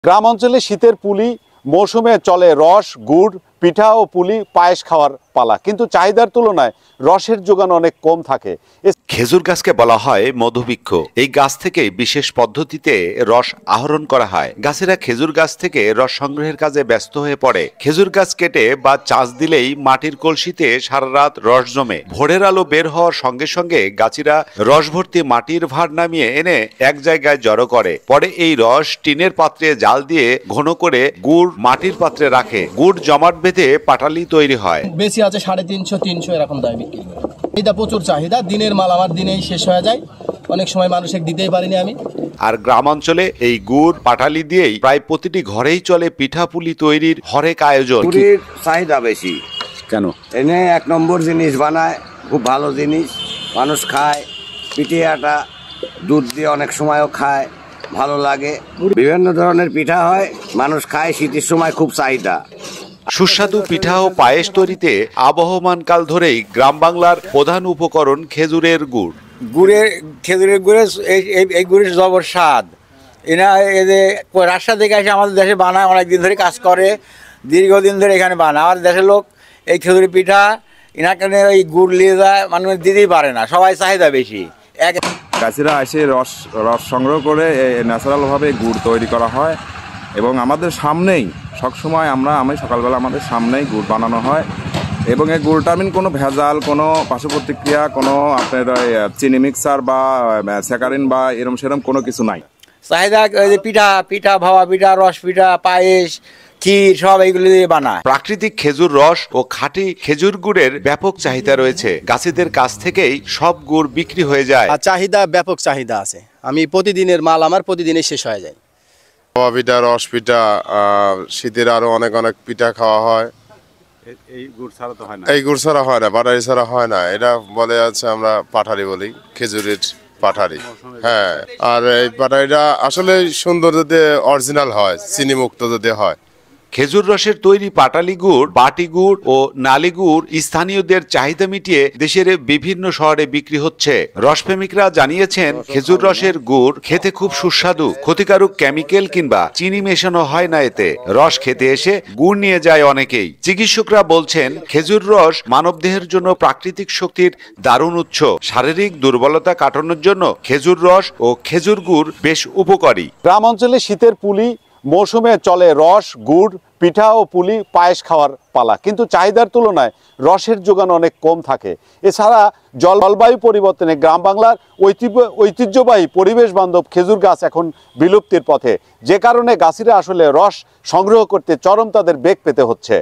গ্রাম অঞ্চলে শীতের পুলি মৌসুমে চলে রস, গুড়, পিঠা ও পুলি পায়েস খাওয়ার পালা, কিন্তু চাহিদার তুলনায় রসের যোগান অনেক কম থাকে। খেজুর গাছকে বলা হয় মধুবৃক্ষ। এই গাছ থেকে বিশেষ পদ্ধতিতে রস আহরণ করা হয়। গাছেরা খেজুর গাছ থেকে রস সংগ্রহের কাজে ব্যস্ত হয়ে পড়ে। খেজুর গাছ কেটে বা চাষ দিলেই মাটির কলসিতে সারা রাত রস জমে। ভোরের আলো বের হওয়ার সঙ্গে সঙ্গে গাছিরা রস ভর্তি মাটির ভাঁড় নামিয়ে এনে এক জায়গায় জড়ো করে। পরে এই রস টিনের পাত্রে জাল দিয়ে ঘন করে গুড় মাটির পাত্রে রাখে। গুড় জমাট বেঁধে পাটালি তৈরি হয়। বেশি আছে 350-300 এরকম দায় বিক্রি করে। এটা প্রচুর চাহিদা, দিনের মাল আমার দিনেই শেষ হয়ে যায়, অনেক সময় মানুষকে দিতেই পারিনি আমি। আর গ্রাম অঞ্চলে এই গুড় পাটালি দিয়েই প্রায় প্রতিটি ঘরেই চলে পিঠাপুলি তৈরির হরেক আয়োজন। গুড়ের চাহিদা বেশি। কেন? এনে এক নম্বর জিনিস বানায়, খুব ভালো জিনিস, মানুষ খায়। পিঠে আটা দুধ দিয়ে অনেক সময়ও খায়, ভালো লাগে। বিভিন্ন ধরনের পিঠা হয়, মানুষ খায়, শীতের সময় খুব চাহিদা। সুস্বাদু পিঠা ও পায়েস তৈরিতে আবহমান কাল ধরেই গ্রাম বাংলার প্রধান উপকরণ খেজুরের গুড়। খেজুরের গুড়ের এই গুড়ের জবর স্বাদ। এরা রাস্তা থেকে এসে আমাদের দেশে বানায়, অনেকদিন ধরে কাজ করে, দীর্ঘদিন ধরে এখানে বানায়। আমার দেশের লোক এই খেজুরের পিঠা এনাকে এই গুড় নিয়ে যায়, মানুষ দিতেই পারে না, সবাই চাহিদা বেশি। গাছিরা এসে রস সংগ্রহ করে ন্যাচারালভাবে গুড় তৈরি করা হয় এবং আমাদের সামনেই সবসময় আমি সকালবেলা আমাদের সামনেই গুড় বানানো হয় এবং এই গুড়টা কোনো ভেজাল, কোনো পার্শ্ব প্রতিক্রিয়া, কোনো আপনার চিনি মিক্সার বা স্যাকারিন বা সেরম কোনো কিছু নাই। চাহিদা পিঠা ভাওয়া পিঠা, রস পিঠা, পায়েস, ক্ষীর সব এইগুলি দিয়ে বানায়। প্রাকৃতিক খেজুর রস ও খাঁটি খেজুর গুড়ের ব্যাপক চাহিদা রয়েছে। গাছিদের কাছ থেকেই সব গুড় বিক্রি হয়ে যায়। চাহিদা, ব্যাপক চাহিদা আছে। আমি প্রতিদিনের মাল আমার প্রতিদিনই শেষ হয়ে যায়। পিঠা, রস পিঠা, শীতের আরো অনেক পিঠা খাওয়া হয়। এই গুড় ছাড়া তো হয় না। এই গুড় ছাড়া হয় না, পাটারি ছাড়া হয় না। এটা বলে আছে, আমরা পাঠারি বলি, খেজুরের পাঠারি। হ্যাঁ, আর এই পাঠারিটা আসলে সুন্দর যদি অরিজিনাল হয়, চিনি মুক্ত যদি হয়। খেজুর রসের তৈরি পাটালি গুড়, বাটি গুড় ও নালি গুড় স্থানীয়দের চাহিদা মিটিয়ে দেশের বিভিন্ন শহরে বিক্রি হচ্ছে। রসপ্রেমিকরা জানিয়েছেন, খেজুর রসের গুড় খেতে খুব সুস্বাদু, ক্ষতিকারক কেমিক্যাল কিংবা চিনি মেশানো হয় না এতে। রস খেতে এসে গুড় নিয়ে যায় অনেকেই। চিকিৎসকরা বলছেন, খেজুর রস মানবদেহের জন্য প্রাকৃতিক শক্তির দারুণ উৎস। শারীরিক দুর্বলতা কাটানোর জন্য খেজুর রস ও খেজুর গুড় বেশ উপকারী। গ্রাম অঞ্চলে শীতের পুলি মৌসুমে চলে রস, গুড়, পিঠা ও পুলি পায়েস খাওয়ার পালা, কিন্তু চাহিদার তুলনায় রসের যোগান অনেক কম থাকে। এছাড়া জলবায়ু পরিবর্তনে গ্রাম বাংলার ঐতিহ্যবাহী পরিবেশ বান্ধব খেজুর গাছ এখন বিলুপ্তির পথে, যে কারণে গাছিরা আসলে রস সংগ্রহ করতে চরম তাদের বেগ পেতে হচ্ছে।